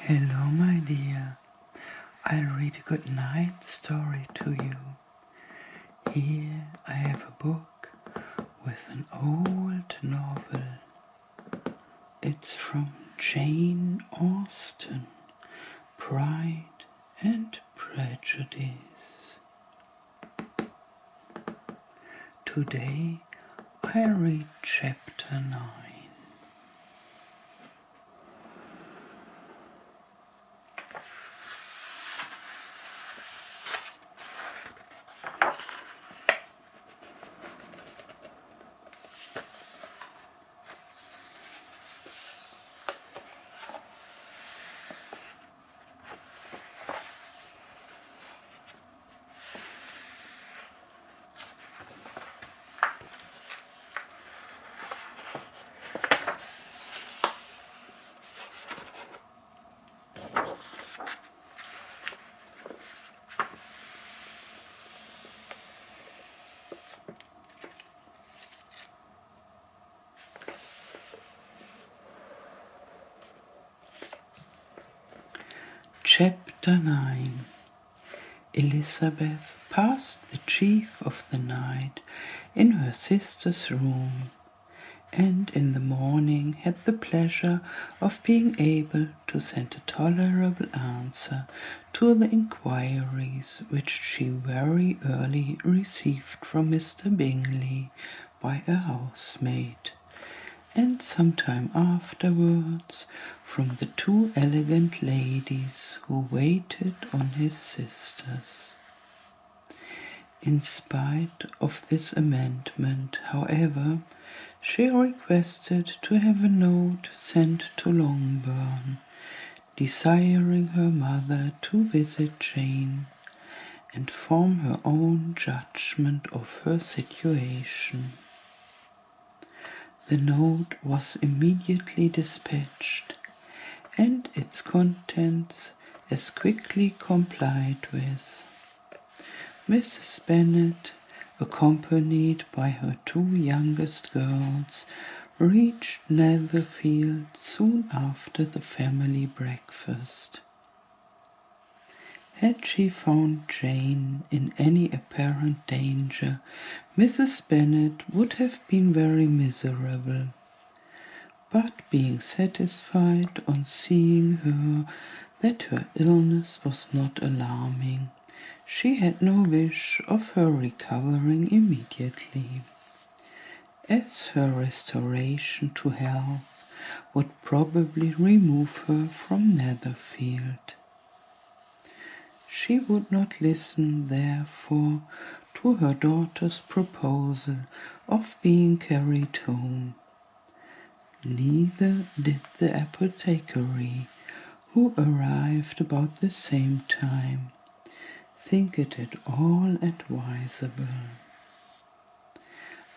Hello, my dear. I'll read a good night story to you. Here I have a book with an old novel. It's from Jane Austen, Pride and Prejudice. Today I'll read chapter 9. Chapter 9. Elizabeth passed the chief of the night in her sister's room, and in the morning had the pleasure of being able to send a tolerable answer to the inquiries which she very early received from Mr. Bingley by a housemaid, and some time afterwards from the two elegant ladies who waited on his sisters. In spite of this amendment, however, she requested to have a note sent to Longbourn, desiring her mother to visit Jane and form her own judgment of her situation. The note was immediately dispatched, and its contents as quickly complied with. Mrs. Bennet, accompanied by her two youngest girls, reached Netherfield soon after the family breakfast. Had she found Jane in any apparent danger, Mrs. Bennet would have been very miserable. But being satisfied on seeing her that her illness was not alarming, she had no wish of her recovering immediately, as her restoration to health would probably remove her from Netherfield. She would not listen, therefore, to her daughter's proposal of being carried home. Neither did the apothecary, who arrived about the same time, think it at all advisable.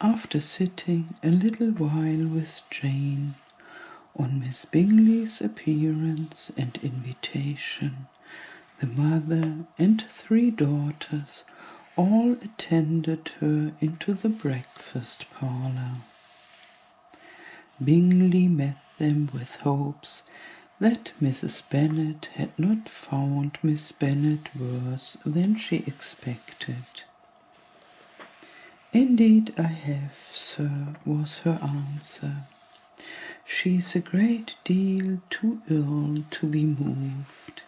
After sitting a little while with Jane, on Miss Bingley's appearance and invitation, the mother and three daughters all attended her into the breakfast parlour. Bingley met them with hopes that Mrs. Bennet had not found Miss Bennet worse than she expected. "Indeed I have, sir," was her answer. "She is a great deal too ill to be moved.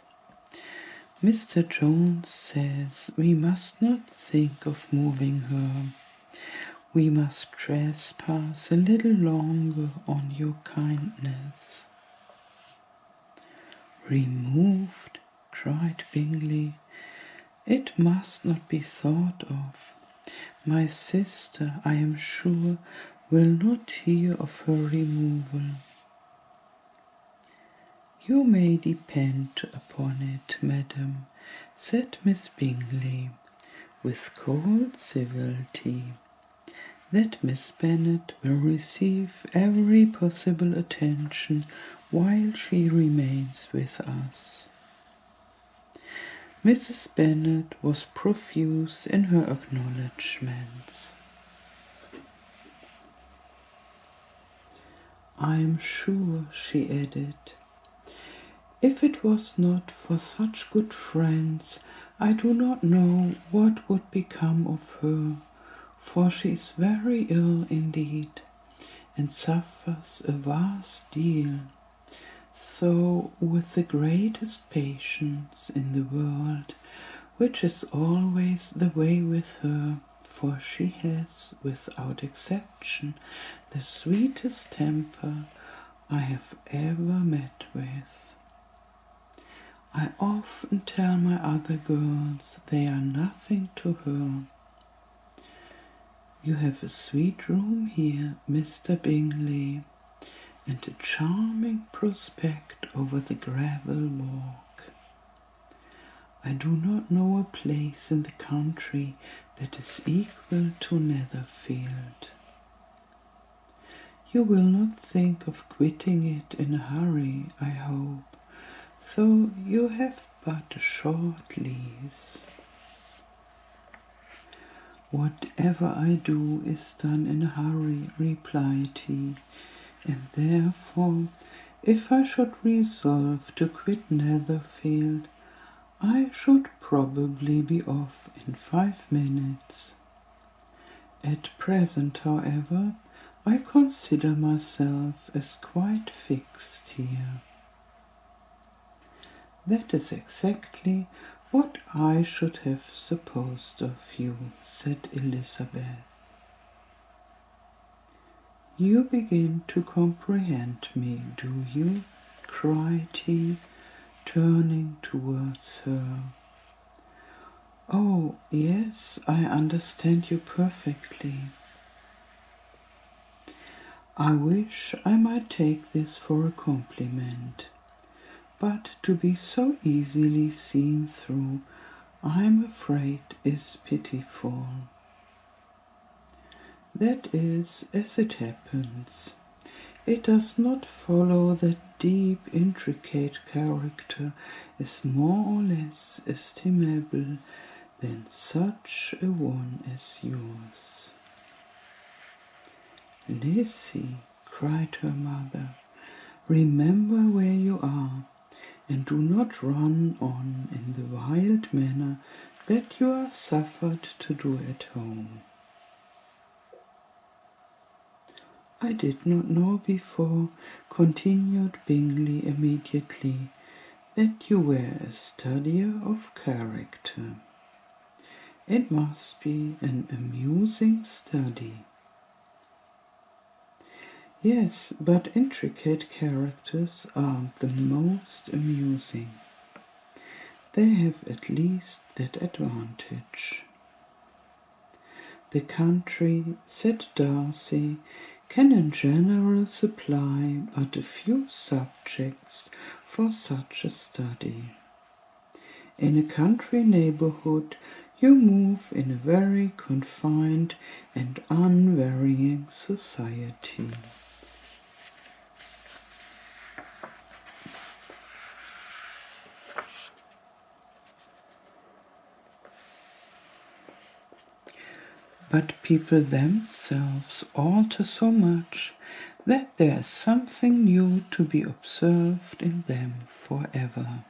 Mr. Jones says we must not think of moving her. We must trespass a little longer on your kindness." "Removed!" cried Bingley. "It must not be thought of. My sister, I am sure, will not hear of her removal." "You may depend upon it, madam," said Miss Bingley, with cold civility, "that Miss Bennet will receive every possible attention while she remains with us." Mrs. Bennet was profuse in her acknowledgments. "I am sure," she added, If it was not for such good friends, I do not know what would become of her, for she is very ill indeed, and suffers a vast deal, though with the greatest patience in the world, which is always the way with her, for she has, without exception, the sweetest temper I have ever met with. I often tell my other girls they are nothing to her. You have a sweet room here, Mr. Bingley, and a charming prospect over the gravel walk. I do not know a place in the country that is equal to Netherfield. You will not think of quitting it in a hurry, I hope, though you have but a short lease. Whatever I do is done in a hurry, replied he, and therefore, if I should resolve to quit Netherfield, I should probably be off in 5 minutes. At present, however, I consider myself as quite fixed here. That is exactly what I should have supposed of you, said Elizabeth. You begin to comprehend me, do you? Cried he, turning towards her. Oh, yes, I understand you perfectly. I wish I might take this for a compliment, but to be so easily seen through, I am afraid is pitiful. That is as it happens. It does not follow that deep, intricate character is more or less estimable than such a one as yours. Lizzie, cried her mother, remember where you are, and do not run on in the wild manner that you are suffered to do at home. I did not know before, continued Bingley immediately, that you were a studier of character. It must be an amusing study. Yes, but intricate characters are the most amusing. They have at least that advantage. The country, said Darcy, can in general supply but a few subjects for such a study. In a country neighbourhood you move in a very confined and unvarying society. But people themselves alter so much that there is something new to be observed in them forever.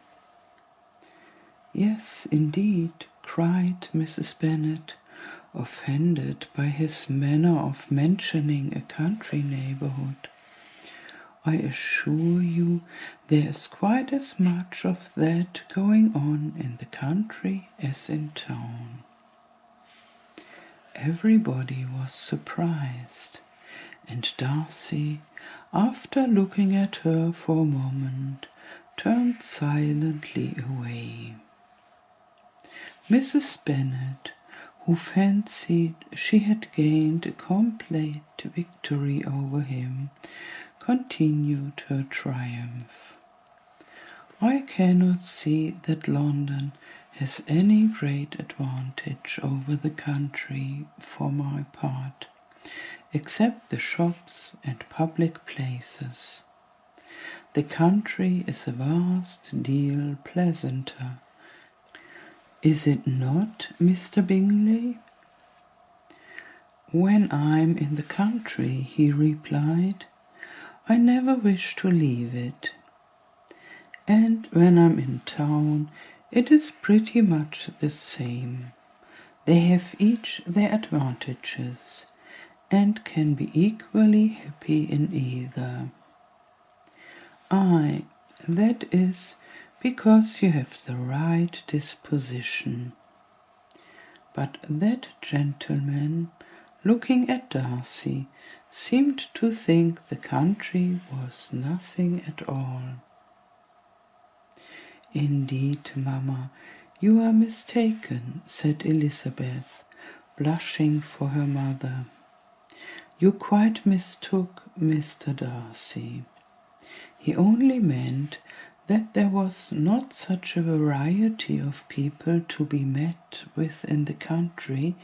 Yes, indeed, cried Mrs. Bennet, offended by his manner of mentioning a country neighbourhood. I assure you there is quite as much of that going on in the country as in town. Everybody was surprised, and Darcy, after looking at her for a moment, turned silently away. Mrs. Bennet, who fancied she had gained a complete victory over him, continued her triumph. I cannot see that London has any great advantage over the country for my part, except the shops and public places. The country is a vast deal pleasanter. Is it not, Mr. Bingley? When I'm in the country, he replied, I never wish to leave it. and when I'm in town, it is pretty much the same. They have each their advantages, and can be equally happy in either. Aye, that is because you have the right disposition. But that gentleman, looking at Darcy, seemed to think the country was nothing at all. Indeed, mamma, you are mistaken, said Elizabeth, blushing for her mother. You quite mistook Mr. Darcy. He only meant that there was not such a variety of people to be met with in the country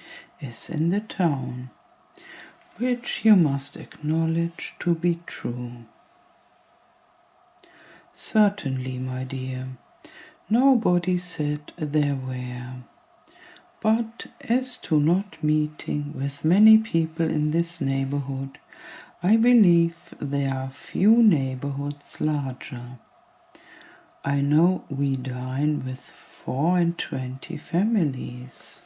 as in the town, which you must acknowledge to be true. Certainly, my dear, nobody said there were. But as to not meeting with many people in this neighborhood, I believe there are few neighborhoods larger. I know we dine with 24 families.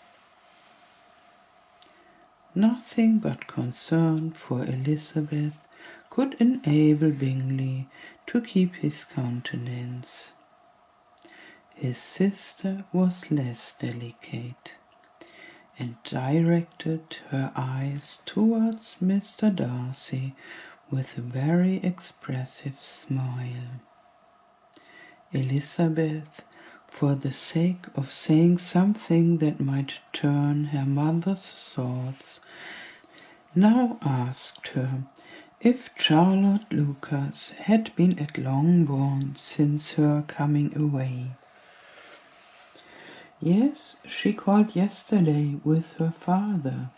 Nothing but concern for Elizabeth could enable Bingley to keep his countenance. His sister was less delicate, and directed her eyes towards Mr. Darcy with a very expressive smile. Elizabeth, for the sake of saying something that might turn her mother's thoughts, now asked her if Charlotte Lucas had been at Longbourn since her coming away. Yes, she called yesterday with her father.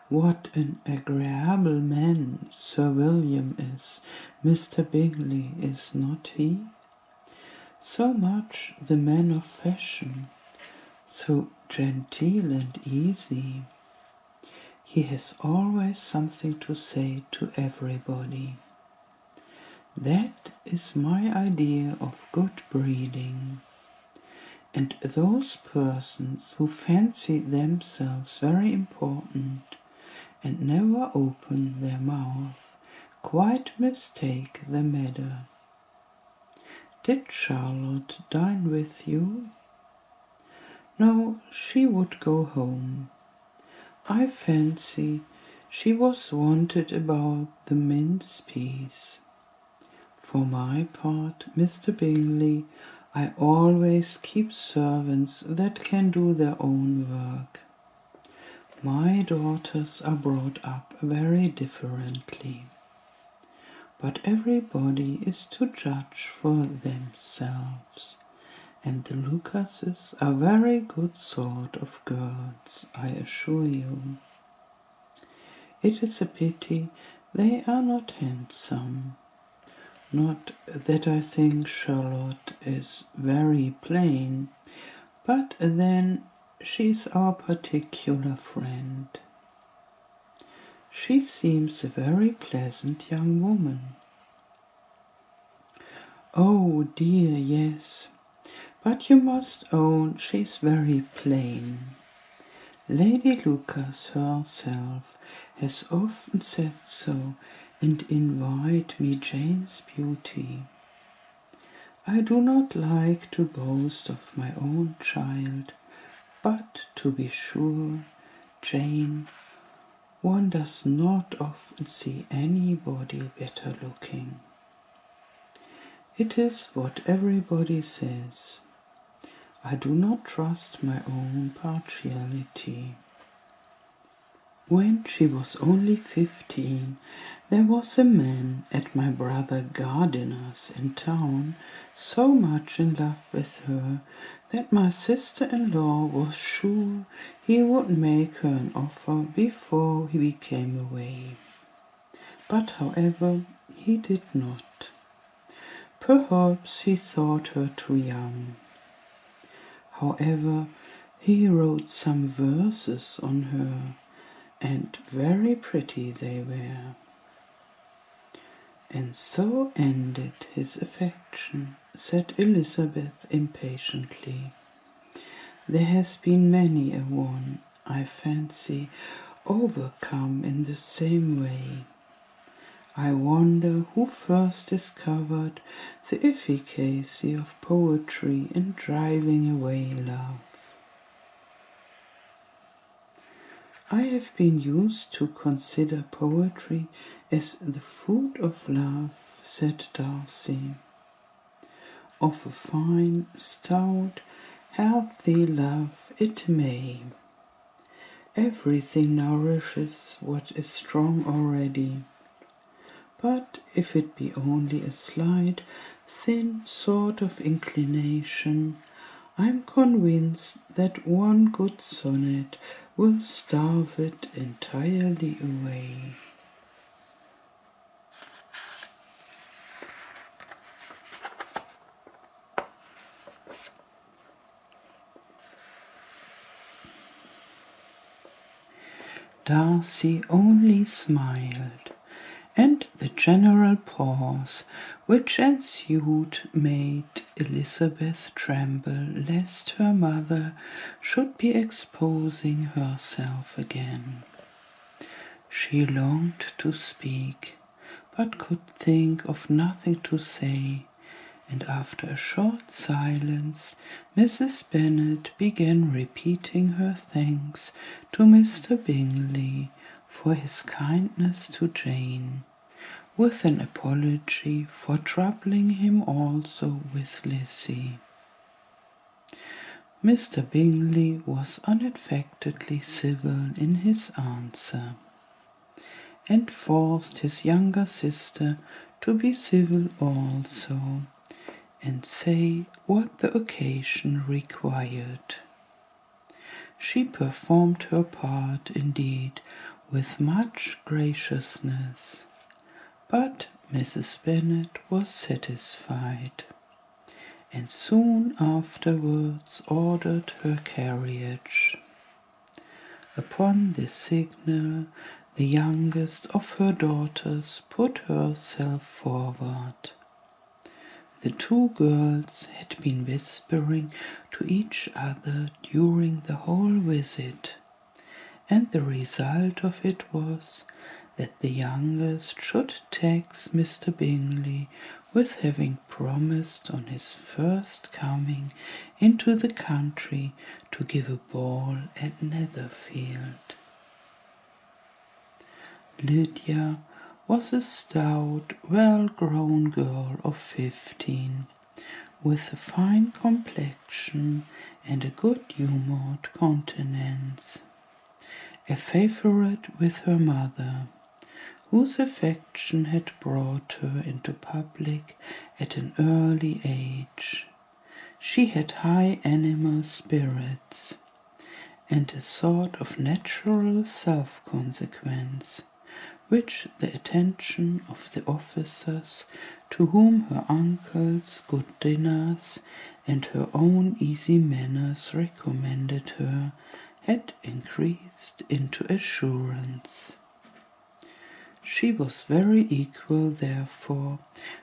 What an agreeable man Sir William is, Mr. Bingley, is not he? So much the man of fashion, so genteel and easy. He has always something to say to everybody. That is my idea of good breeding. And those persons who fancy themselves very important and never open their mouth quite mistake the matter. Did Charlotte dine with you? No, she would go home. I fancy she was wanted about the mince piece. For my part, Mr. Bingley, I always keep servants that can do their own work. My daughters are brought up very differently, but everybody is to judge for themselves, and the Lucases are very good sort of girls, I assure you. It is a pity they are not handsome. Not that I think Charlotte is very plain, but then she's our particular friend. She seems a very pleasant young woman. Oh dear, yes, but you must own she's very plain. Lady Lucas herself has often said so, and envied me Jane's beauty. I do not like to boast of my own child, but to be sure, Jane, one does not often see anybody better looking. It is what everybody says. I do not trust my own partiality. When she was only 15, there was a man at my brother Gardiner's in town so much in love with her that my sister-in-law was sure he would make her an offer before he came away. But, however, he did not. Perhaps he thought her too young. However, he wrote some verses on her, and very pretty they were. And so ended his affection, said Elizabeth impatiently. There has been many a one, I fancy, overcome in the same way. I wonder who first discovered the efficacy of poetry in driving away love. I have been used to consider poetry as the food of love, said Darcy. Of a fine, stout, healthy love it may. Everything nourishes what is strong already. But if it be only a slight, thin sort of inclination, I'm convinced that one good sonnet will starve it entirely away. Darcy only smiled, and the general pause which ensued made Elizabeth tremble lest her mother should be exposing herself again. She longed to speak, but could think of nothing to say, and after a short silence Mrs. Bennet began repeating her thanks to Mr. Bingley for his kindness to Jane, with an apology for troubling him also with Lizzie. Mr. Bingley was unaffectedly civil in his answer, and forced his younger sister to be civil also, and say what the occasion required. She performed her part, indeed, with much graciousness, but Mrs. Bennet was satisfied, and soon afterwards ordered her carriage. Upon this signal, the youngest of her daughters put herself forward. The two girls had been whispering to each other during the whole visit, and the result of it was that the youngest should tax Mr. Bingley with having promised on his first coming into the country to give a ball at Netherfield. Lydia was a stout, well-grown girl of 15, with a fine complexion and a good-humoured countenance, a favourite with her mother, whose affection had brought her into public at an early age. She had high animal spirits, and a sort of natural self-consequence, which the attention of the officers, to whom her uncle's good dinners and her own easy manners recommended her, had increased into assurance. She was very equal, therefore,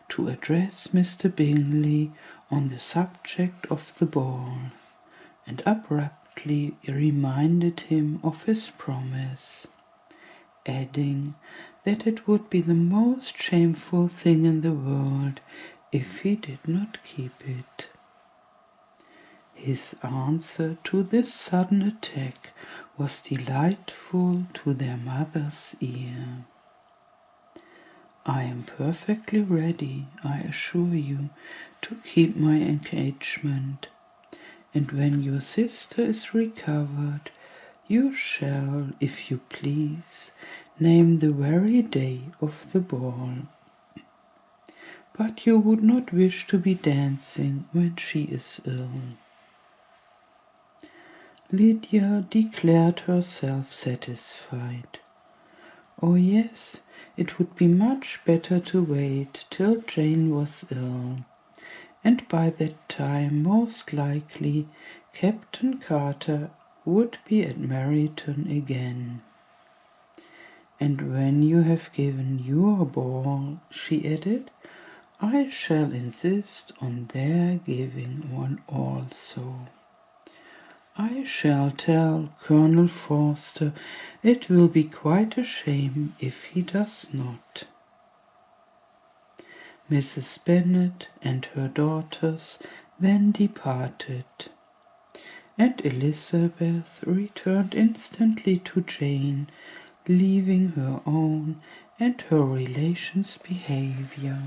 to address Mr. Bingley on the subject of the ball, and abruptly reminded him of his promise, adding that it would be the most shameful thing in the world if he did not keep it. His answer to this sudden attack was delightful to their mother's ear. I am perfectly ready, I assure you, to keep my engagement, and when your sister is recovered, you shall, if you please, name the very day of the ball. But you would not wish to be dancing when she is ill. Lydia declared herself satisfied. Oh yes, it would be much better to wait till Jane was ill, and by that time most likely Captain Carter would be at Meridian again. "And when you have given your ball," she added, "I shall insist on their giving one also. I shall tell Colonel Forster it will be quite a shame if he does not." Mrs. Bennet and her daughters then departed, and Elizabeth returned instantly to Jane, leaving her own and her relations' behaviour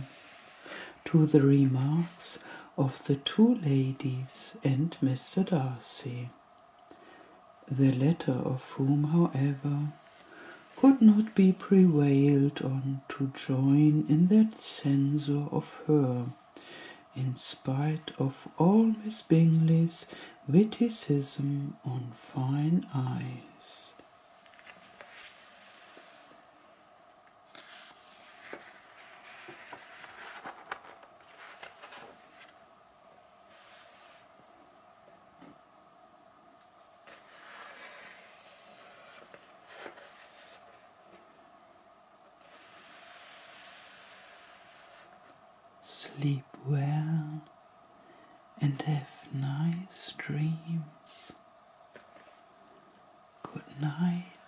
to the remarks of the two ladies and Mr. Darcy, the latter of whom, however, could not be prevailed on to join in that censure of her, in spite of all Miss Bingley's witticism on fine eyes. Sleep well and have nice dreams. Good night.